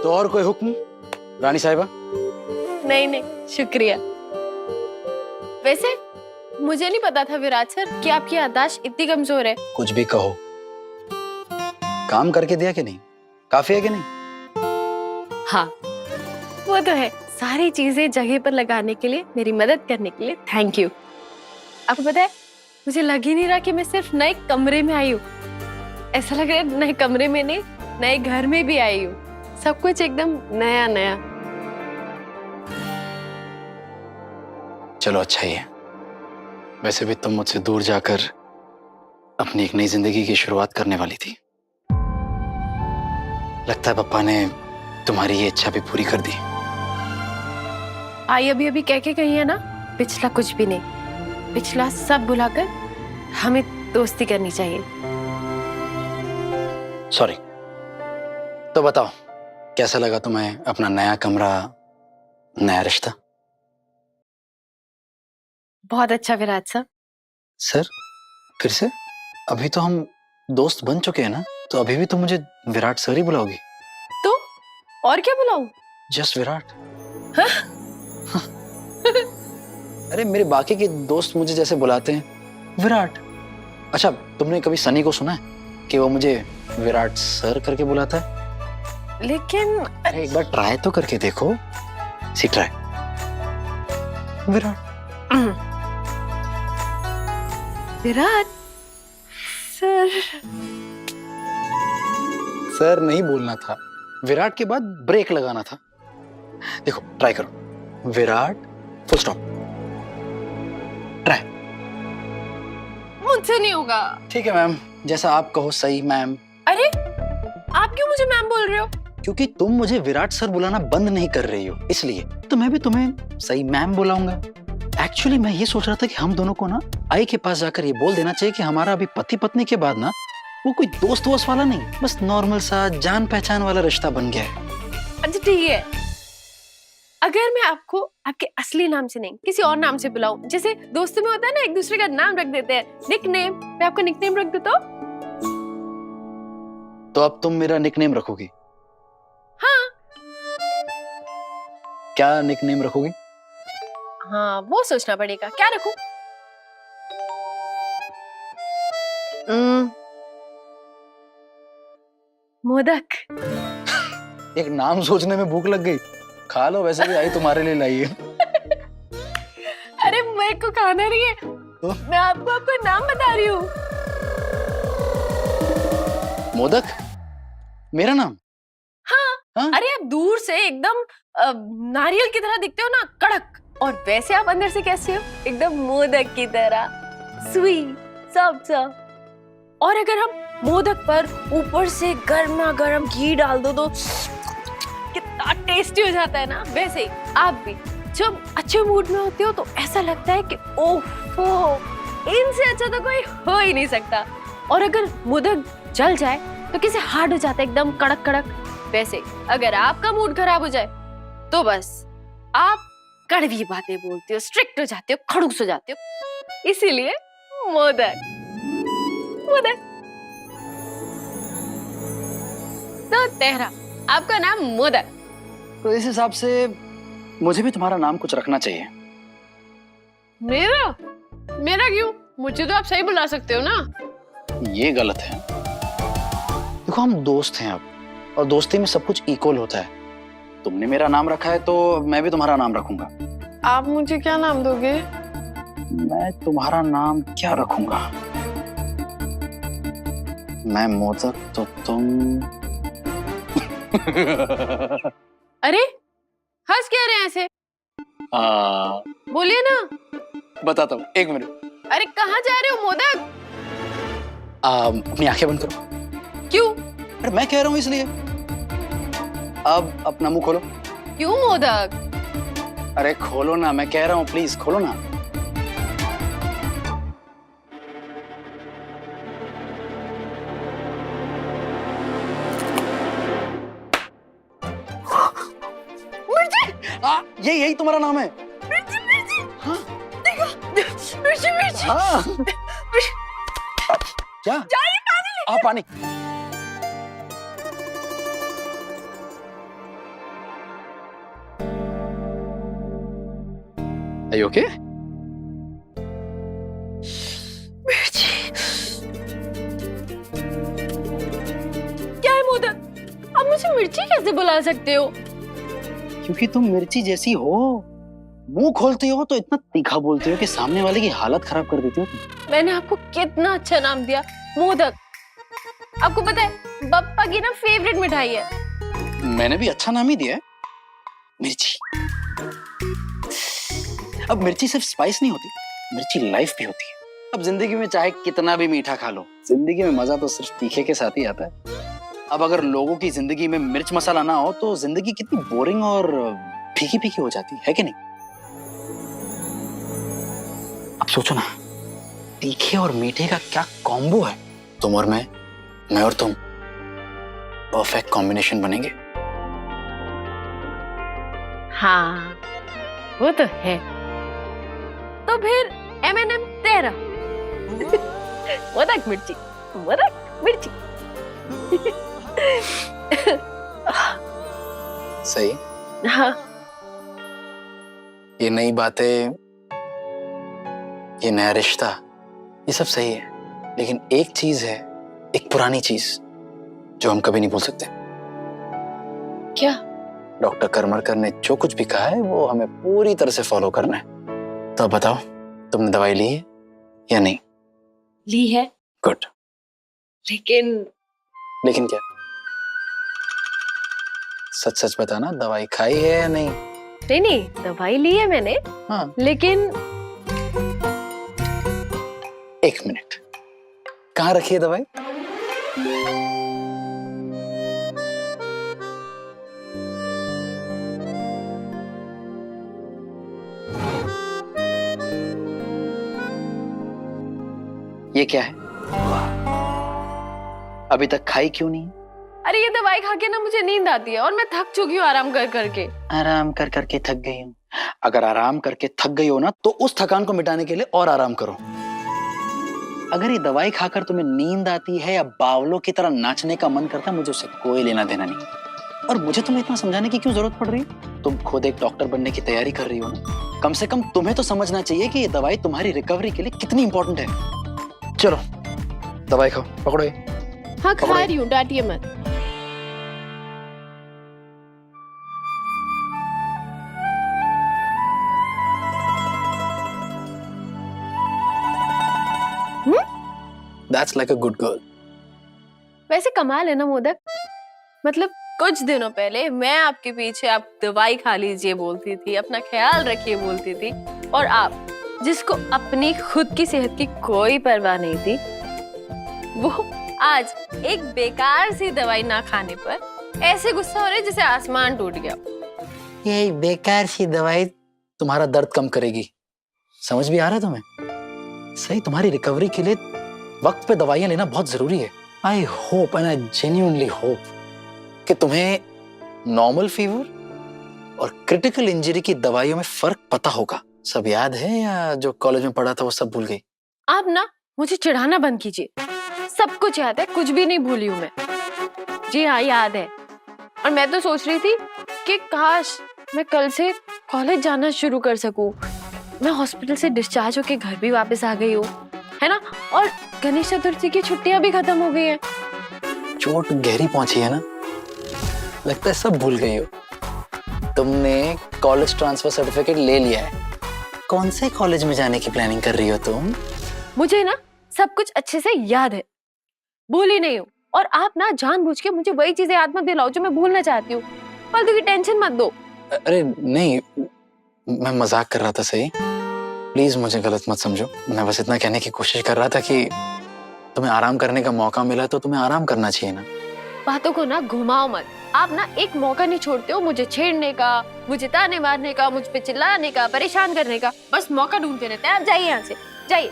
तो और कोई हुक्म रानी साहिबा? नहीं नहीं, शुक्रिया। वैसे मुझे नहीं पता था विराट सर कि आपकी याददाश्त इतनी कमजोर है। कुछ भी कहो, काम करके दिया कि नहीं? काफी है कि नहीं? हाँ वो तो है। सारी चीजें जगह पर लगाने के लिए, मेरी मदद करने के लिए थैंक यू। आपको पता है, मुझे लग ही नहीं रहा कि मैं सिर्फ नए कमरे में आई हूँ। ऐसा लग रहा है नए कमरे में नहीं, नए घर में भी आई हूँ। सब कुछ एकदम नया नया। चलो अच्छा ही है। वैसे भी तुम मुझसे दूर जाकर अपनी एक नई जिंदगी की शुरुआत करने वाली थी। लगता है पप्पा ने तुम्हारी ये इच्छा भी पूरी कर दी। आई अभी अभी कह के गई है ना, पिछला कुछ भी नहीं, पिछला सब भुलाकर हमें दोस्ती करनी चाहिए। सॉरी। तो बताओ, कैसा लगा तुम्हें अपना नया कमरा, नया रिश्ता? बहुत अच्छा विराट सर। सर फिर से? अभी तो हम दोस्त बन चुके हैं ना, तो अभी भी तुम मुझे विराट सर ही बुलाओगी? तो और क्या बुलाऊं? जस्ट विराट। अरे मेरे बाकी के दोस्त मुझे जैसे बुलाते हैं विराट। अच्छा, तुमने कभी सनी को सुना है कि वो मुझे विराट सर करके बुलाता है? लेकिन अरे एक बार ट्राई तो करके देखो। See try. Virat. Virat sir. Sir नहीं बोलना था, विराट के बाद ब्रेक लगाना था। देखो ट्राई करो, विराट फुल स्टॉप। ट्राई। मुझसे नहीं होगा। ठीक है मैम, जैसा आप कहो। सही मैम। अरे आप क्यों मुझे मैम बोल रहे हो? क्योंकि तुम मुझे विराट सर बुलाना बंद नहीं कर रही हो, इसलिए तो मैं भी तुम्हें सही मैम बुलाऊंगा। एक्चुअली मैं ये सोच रहा था कि हम दोनों को ना आई के पास जाकर ये बोल देना चाहिए कि हमारा अभी पति पत्नी के बाद ना वो कोई दोस्त वोस्त वाला नहीं, बस नॉर्मल सा जान पहचान वाला रिश्ता बन गया है। अच्छा ठीक है, अगर मैं आपको आपके असली नाम से नहीं किसी और नाम से बुलाऊं, जैसे दोस्तों में होता है ना एक दूसरे का नाम रख देते हैं, निकनेम, मैं आपका निकनेम रख दूं तो अब तुम मेरा निकनेम रखोगी? हाँ। क्या निकनेम रखोगी? हाँ वो सोचना पड़ेगा, क्या रखूं? मोदक। एक नाम सोचने में भूख लग गई। खा लो, वैसे भी आई तुम्हारे लिए लाई है। अरे मेरे को खाना नहीं है तो? मैं आपको आपका नाम बता रही हूँ। मोदक मेरा नाम? हाँ? अरे आप दूर से एकदम नारियल की तरह दिखते हो ना, कड़क, और वैसे आप अंदर से कैसे हो? एकदम मोदक की तरह, स्वीट, सॉफ्ट। और अगर हम मोदक पर ऊपर से गर्मा गर्म घी डाल दो तो कितना टेस्टी हो जाता है ना। वैसे ही आप भी जब अच्छे मूड में होते हो तो ऐसा लगता है कि ओहो, इनसे अच्छा तो कोई हो ही नहीं सकता। और अगर मोदक जल जाए तो कैसे हार्ड हो जाता है, एकदम कड़क कड़क। वैसे अगर आपका मूड खराब हो जाए तो बस आप कड़वी बातें बोलते हो, स्ट्रिक्ट हो जाते हो, खड़ूस हो जाते हो। इसीलिए मोदक। मोदक तो तेहरा, आपका नाम मोदक। तो इस हिसाब से मुझे भी तुम्हारा नाम कुछ रखना चाहिए। मेरा? मेरा क्यों? मुझे तो आप सही बुला सकते हो ना। ये गलत है। देखो हम दोस्त हैं अब, और दोस्ती में सब कुछ इक्वल होता है। तुमने मेरा नाम रखा है तो मैं भी तुम्हारा नाम रखूंगा। आप मुझे क्या नाम दोगे? मैं तुम्हारा नाम क्या रखूंगा? मैं मोदक तो तुम अरे हंस क्या रहे हैं ऐसे? बोलिए ना। बताता हूँ, एक मिनट। अरे कहाँ जा रहे हो मोदक? अपनी आंखें बंद करो। क्यों? अरे मैं कह रहा हूँ इसलिए। अब अपना मुंह खोलो। क्यों मोदक? अरे खोलो ना, मैं कह रहा हूँ, प्लीज खोलो ना। मिर्ची। यही तुम्हारा नाम है? मिर्ची मिर्ची। हाँ? मिर्ची मिर्ची। हाँ। क्या? जाइए पानी लेके। पानी। Are you okay? मिर्ची। क्या है मोदक? आप मुझे मिर्ची कैसे बुला सकते हो? क्योंकि तुम मिर्ची जैसी हो। मुंह खोलते हो तो इतना तीखा बोलते हो कि सामने वाले की हालत खराब कर देती हो तुम। मैंने आपको कितना अच्छा नाम दिया, मोदक। आपको पता है बप्पा की ना फेवरेट मिठाई है। मैंने भी अच्छा नाम ही दिया है, मिर्ची। अब मिर्ची सिर्फ स्पाइस नहीं होती, मिर्ची लाइफ भी होती है। अब जिंदगी में चाहे कितना भी मीठा खा लो, जिंदगी में मजा तो सिर्फ तीखे के साथ ही आता है। अब अगर लोगों की जिंदगी में मिर्च मसाला ना हो तो जिंदगी कितनी बोरिंग और फीकी फीकी हो जाती है कि नहीं? अब सोचो ना, तीखे और मीठे का क्या कॉम्बो है। तुम और मैं और तुम, परफेक्ट कॉम्बिनेशन बनेंगे। हाँ, वो तो है। तो फिर M&M तेरा। मोदक मिर्ची, मोदक मिर्ची। सही। हाँ। ये नई बातें, ये नया रिश्ता, ये सब सही है, लेकिन एक चीज है, एक पुरानी चीज जो हम कभी नहीं भूल सकते। क्या? डॉक्टर करमरकर ने जो कुछ भी कहा है वो हमें पूरी तरह से फॉलो करना है। तो बताओ, तुमने दवाई ली है या नहीं? ली है। गुड। लेकिन क्या? सच सच बताना, दवाई खाई है या नहीं? नहीं, दवाई ली है मैंने। हाँ। लेकिन एक मिनट, कहाँ रखी है दवाई? ये क्या है? अभी तक खाई क्यों नहीं? अरे ये दवाई खा के ना मुझे नींद आती है और मैं थक चुकी हूँ आराम कर करके। आराम कर करके थक गई हूँ। अगर आराम करके थक गई हो ना तो उस थकान को मिटाने के लिए और आराम करो। अगर ये दवाई खाकर तुम्हें नींद आती है या बावलों की तरह नाचने का मन करता है, मुझे उससे कोई लेना देना नहीं। और मुझे तुम्हें इतना समझाने की क्यों जरूरत पड़ रही है? तुम खुद एक डॉक्टर बनने की तैयारी कर रही हो ना, कम से कम तुम्हें तो समझना चाहिए कि ये दवाई तुम्हारी रिकवरी के लिए कितनी इंपॉर्टेंट है। चलो दवाई खाओ, पकड़ो ये। हाँ, खा रही हूँ, डांटिए मत। That's like a good girl. वैसे कमाल है ना मोदक, मतलब कुछ दिनों पहले मैं आपके पीछे आप दवाई खा लीजिए बोलती थी, अपना ख्याल रखिए बोलती थी, और आप जिसको अपनी खुद की सेहत की कोई परवाह नहीं थी, वो आज एक बेकार सी दवाई ना खाने पर ऐसे गुस्सा हो रहे जैसे आसमान टूट गया। ये बेकार सी दवाई तुम्हारा दर्द कम करेगी, समझ भी आ रहा है तुम्हें? सही, तुम्हारी रिकवरी के लिए वक्त पे दवाइयां लेना बहुत जरूरी है। I hope and I genuinely hope कि तुम्हें नॉर्मल फीवर और क्रिटिकल इंजरी की दवाइयों में फर्क पता होगा। सब याद है या जो कॉलेज में पढ़ा था वो सब भूल गई? आप ना मुझे चिढ़ाना बंद कीजिए, सब कुछ याद है, कुछ भी नहीं भूली हूँ मैं। जी हाँ, याद है। और मैं तो सोच रही थी कि काश मैं कल से कॉलेज जाना शुरू कर सकूं। मैं हॉस्पिटल से डिस्चार्ज होके घर भी वापस आ गई हूँ, है ना? और गणेश चतुर्थी की छुट्टियां भी खत्म हो गई हैं। चोट गहरी पहुंची है ना, लगता है सब भूल गई हो। तुमने कॉलेज ट्रांसफर सर्टिफिकेट ले लिया है। कौन से कॉलेज में जाने की प्लानिंग कर रही हो तुम? मुझे ना सब कुछ अच्छे से याद है, भूली नहीं हूँ। और आप ना जानबूझ के मुझे वही चीजें याद मत दिलाओ जो मैं भूलना चाहती हूँ। फालतू की टेंशन मत दो। अरे नहीं, मैं मजाक कर रहा था। सही, प्लीज मुझे गलत मत समझो। मैं बस इतना कहने की कोशिश कर रहा था कि तुम्हें आराम करने का मौका मिला तो तुम्हें आराम करना चाहिए ना। बातों को ना घुमाओ मत। आप ना एक मौका नहीं छोड़ते हो मुझे छेड़ने का, मुझे ताने मारने का, मुझ पे चिल्लाने का, परेशान करने का। बस मौका ढूंढते रहते हैं। आप जाइए यहाँ से, जाइए।